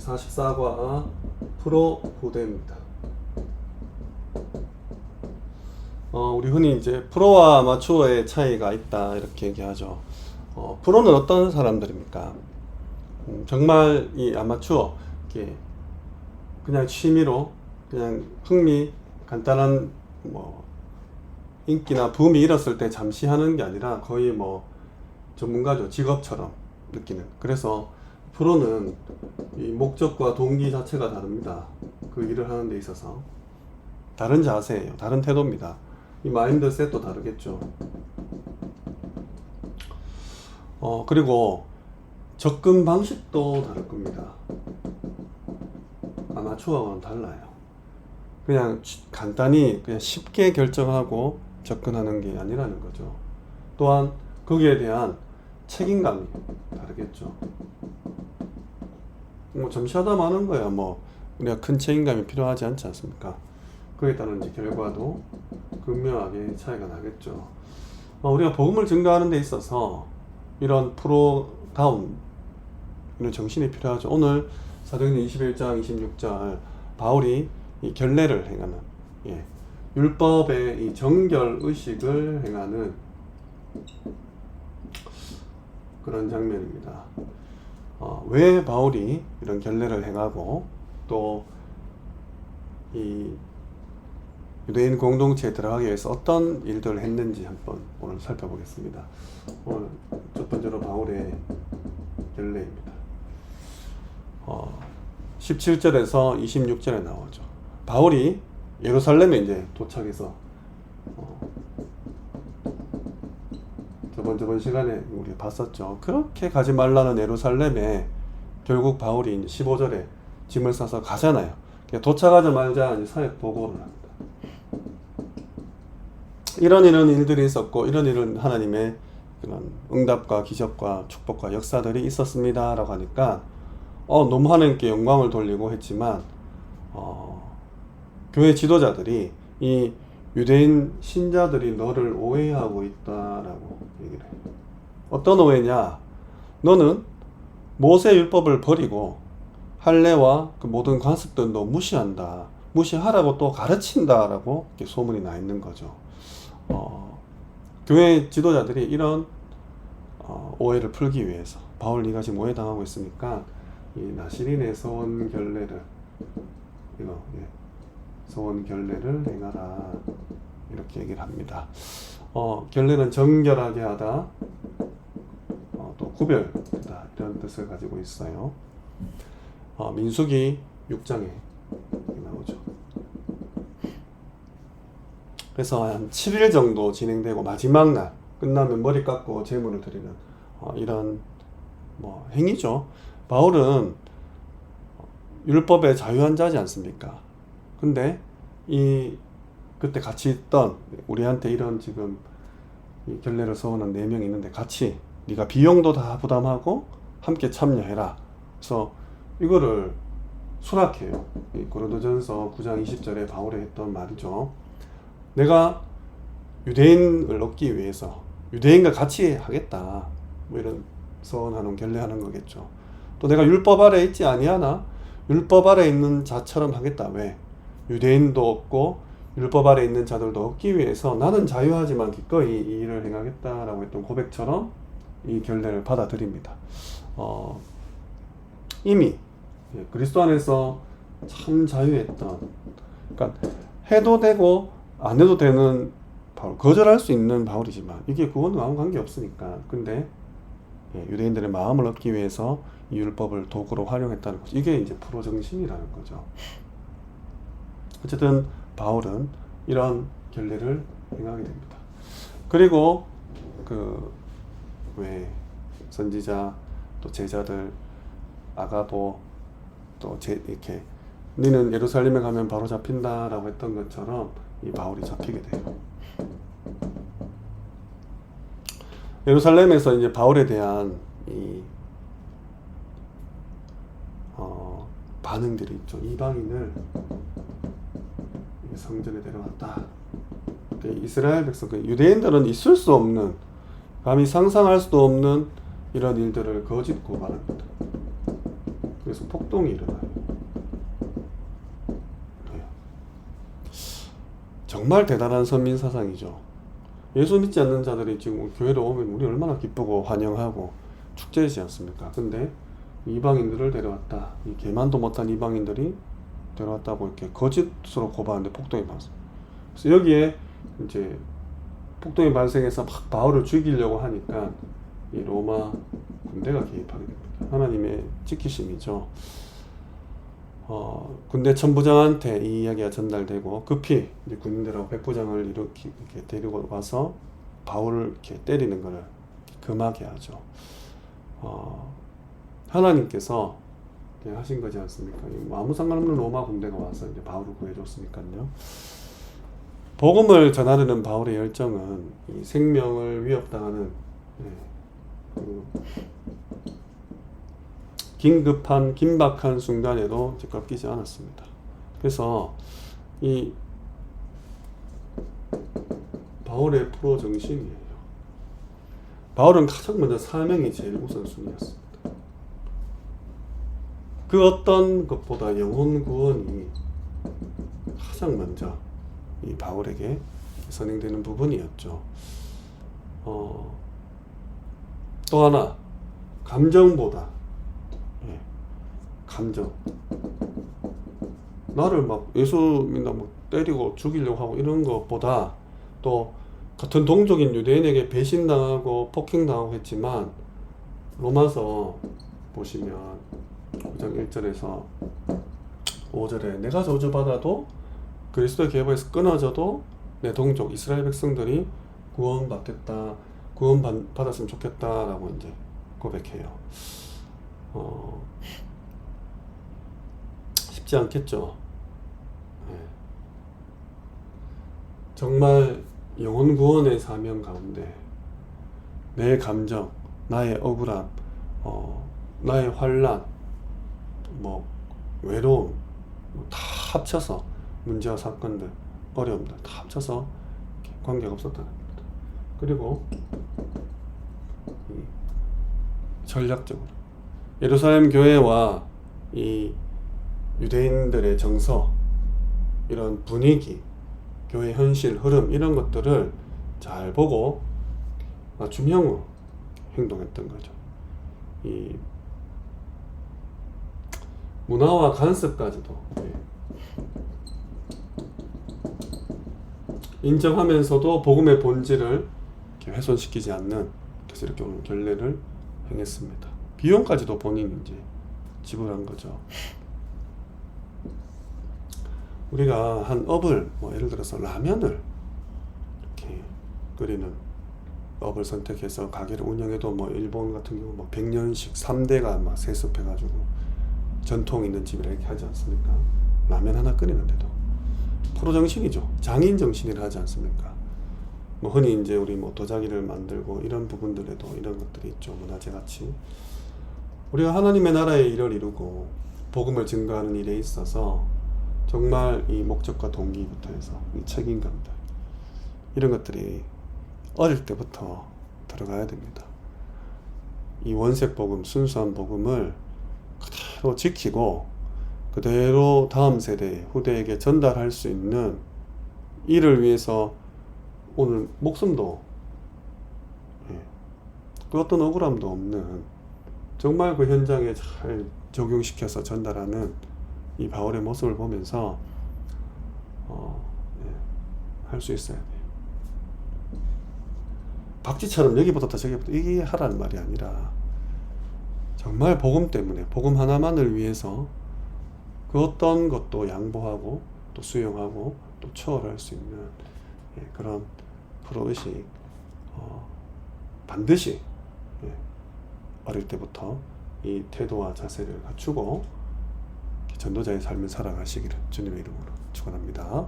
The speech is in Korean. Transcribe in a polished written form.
44과 프로 후대입니다. 우리 흔히 이제 프로와 아마추어의 차이가 있다 이렇게 얘기하죠. 프로는 어떤 사람들입니까? 정말 이 아마추어, 이렇게 그냥 취미로 그냥 흥미, 간단한 뭐 인기나 붐이 일었을 때 잠시 하는 게 아니라 거의 뭐 전문가죠. 직업처럼 느끼는. 그래서 프로는 이 목적과 동기 자체가 다릅니다. 그 일을 하는 데 있어서 다른 자세예요. 다른 태도입니다. 이 마인드셋도 다르겠죠. 그리고 접근 방식도 다를 겁니다. 아마추어와는 달라요. 그냥 간단히 그냥 쉽게 결정하고 접근하는 게 아니라는 거죠. 또한 거기에 대한 책임감이 다르겠죠. 뭐 잠시 하다 마는 거야. 뭐 우리가 큰 책임감이 필요하지 않지 않습니까? 그에 따른 이제 결과도 극명하게 차이가 나겠죠. 우리가 복음을 증거하는 데 있어서 이런 프로다운 이런 정신이 필요하죠. 오늘 사도행전 21장 26절 바울이 이 결례를 행하는, 율법의 이 정결 의식을 행하는 그런 장면입니다. 왜 바울이 이런 결례를 행하고 또 이 유대인 공동체에 들어가기 위해서 어떤 일들을 했는지 한번 오늘 살펴보겠습니다. 오늘 첫 번째로 바울의 결례입니다. 17절에서 26절에 나오죠. 바울이 예루살렘에 이제 도착해서 저번 시간에 우리 봤었죠. 그렇게 가지 말라는 예루살렘에 결국 바울이 이제 15절에 짐을 싸서 가잖아요. 도착하자마자 이제 사역 보고를 합니다. 이런 일들이 있었고 이런 일은 하나님의 그런 응답과 기적과 축복과 역사들이 있었습니다 라고 하니까 너무 하나님께 영광을 돌리고 했지만 교회 지도자들이 이 유대인 신자들이 너를 오해하고 있다라고 얘기를 해요. 어떤 오해냐? 너는 모세 율법을 버리고 할례와 그 모든 관습들도 무시한다. 무시하라고 또 가르친다라고 이렇게 소문이 나 있는 거죠. 교회 지도자들이 이런 오해를 풀기 위해서 바울 네가 지금 오해당하고 있으니까 이 나시린의 서원 결례를 서원 결례를 행하라 이렇게 얘기를 합니다. 결례는 정결하게 하다, 또 구별하다 이런 뜻을 가지고 있어요. 민수기 6장에 나오죠. 그래서 한 7일 정도 진행되고 마지막 날 끝나면 머리 깎고 제물을 드리는 이런 뭐 행위죠. 바울은 율법의 자유한 자지 않습니까? 근데 그때 같이 있던 우리한테 이런 지금 이 결례를 서원한 4명이 있는데 같이 네가 비용도 다 부담하고 함께 참여해라. 그래서 이거를 수락해요. 고린도전서 9장 20절에 바울이 했던 말이죠. 내가 유대인을 얻기 위해서 유대인과 같이 하겠다. 뭐 이런 서원하는 결례하는 거겠죠. 또 내가 율법 아래 있지 아니하나 율법 아래 있는 자처럼 하겠다. 왜? 유대인도 얻고 율법 아래 있는 자들도 얻기 위해서 나는 자유하지만 기꺼이 이 일을 행하겠다라고 했던 고백처럼 이 결례를 받아들입니다. 이미 그리스도 안에서 참 자유했던, 그러니까 해도 되고 안 해도 되는 바울, 거절할 수 있는 바울이지만 이게 그거는 아무 관계 없으니까. 근데 유대인들의 마음을 얻기 위해서 이 율법을 도구로 활용했다는 거죠. 이게 이제 프로 정신이라는 거죠. 어쨌든 바울은 이런 결례를 행하게 됩니다. 그리고 왜 선지자 또 제자들 아가보 또 이렇게 너는 예루살렘에 가면 바로 잡힌다라고 했던 것처럼 이 바울이 잡히게 돼요. 예루살렘에서 이제 바울에 대한 이 반응들이 있죠. 이방인을 성전에 데려왔다. 이스라엘 백성, 유대인들은 있을 수 없는, 감히 상상할 수도 없는 이런 일들을 거짓 고발합니다. 그래서 폭동이 일어나요. 네. 정말 대단한 선민사상이죠. 예수 믿지 않는 자들이 지금 교회로 오면 우리 얼마나 기쁘고 환영하고 축제이지 않습니까? 근데 이방인들을 데려왔다. 이 개만도 못한 이방인들이 데려왔다고 이렇게 거짓으로 고발하는데 폭동이 발생. 그래서 여기에 이제 폭동이 발생해서 막 바울을 죽이려고 하니까 이 로마 군대가 개입하게 됩니다. 하나님의 지키심이죠. 군대 천부장한테 이 이야기가 전달되고 급히 이제 군인들하고 백부장을 이렇게 데리고 와서 바울을 이렇게 때리는 것을 금하게 하죠. 하나님께서 하신 거지 않습니까? 아무 상관없는 로마 군대가 와서 이제 바울을 구해줬으니까요. 복음을 전하려는 바울의 열정은 이 생명을 위협당하는 긴급한 긴박한 순간에도 꺾이지 않았습니다. 그래서 이 바울의 프로 정신이에요. 바울은 가장 먼저 사명이 제일 우선순위였습니다. 그 어떤 것보다 영혼 구원이 가장 먼저 이 바울에게 선행되는 부분이었죠. 또 하나 감정보다 감정 나를 막 예수 믿나 막 때리고 죽이려고 하고 이런 것보다 또 같은 동족인 유대인에게 배신당하고 폭행당하고 했지만 로마서 보시면 9장 1절에서 5절에 내가 저주받아도 그리스도의 계보에서 끊어져도 내 동족 이스라엘 백성들이 구원받겠다, 구원받았으면 좋겠다라고 이제 고백해요. 쉽지 않겠죠. 네. 정말 영혼 구원의 사명 가운데 내 감정, 나의 억울함, 나의 환난, 외로움 다 합쳐서 문제와 사건들, 어려움들 다 합쳐서 관계가 없었다는 겁니다. 그리고 전략적으로 예루살렘 교회와 이 유대인들의 정서, 이런 분위기, 교회 현실, 흐름 이런 것들을 잘 보고 맞춤형으로 행동했던 거죠. 이 문화와 간섭까지도 인정하면서도 복음의 본질을 훼손시키지 않는, 그래서 이렇게 오늘 결례를 행했습니다. 비용까지도 본인이 이제 지불한 거죠. 우리가 한 업을 예를 들어서 라면을 이렇게 끓이는 업을 선택해서 가게를 운영해도 일본 같은 경우 100년씩 3대가 막 세습해가지고 전통 있는 집이라 이렇게 하지 않습니까? 라면 하나 끓이는데도 프로 정신이죠. 장인 정신이라 하지 않습니까? 흔히 이제 우리 도자기를 만들고 이런 부분들에도 이런 것들이 있죠. 문화재 같이 우리가 하나님의 나라의 일을 이루고 복음을 증거하는 일에 있어서 정말 이 목적과 동기부터 해서 이 책임감들 이런 것들이 어릴 때부터 들어가야 됩니다. 이 원색 복음, 순수한 복음을 그대로 지키고 그대로 다음 세대, 후대에게 전달할 수 있는 이를 위해서 오늘 목숨도 그 어떤 억울함도 없는 정말 그 현장에 잘 적용시켜서 전달하는 이 바울의 모습을 보면서 할 수 있어야 돼요. 박쥐처럼 여기부터 저기부터 이게 하라는 말이 아니라 정말 복음 때문에 복음 하나만을 위해서 그 어떤 것도 양보하고 또 수용하고 또 초월할 수 있는 그런 프로의식 반드시 어릴 때부터 이 태도와 자세를 갖추고 전도자의 삶을 살아가시기를 주님의 이름으로 축원합니다.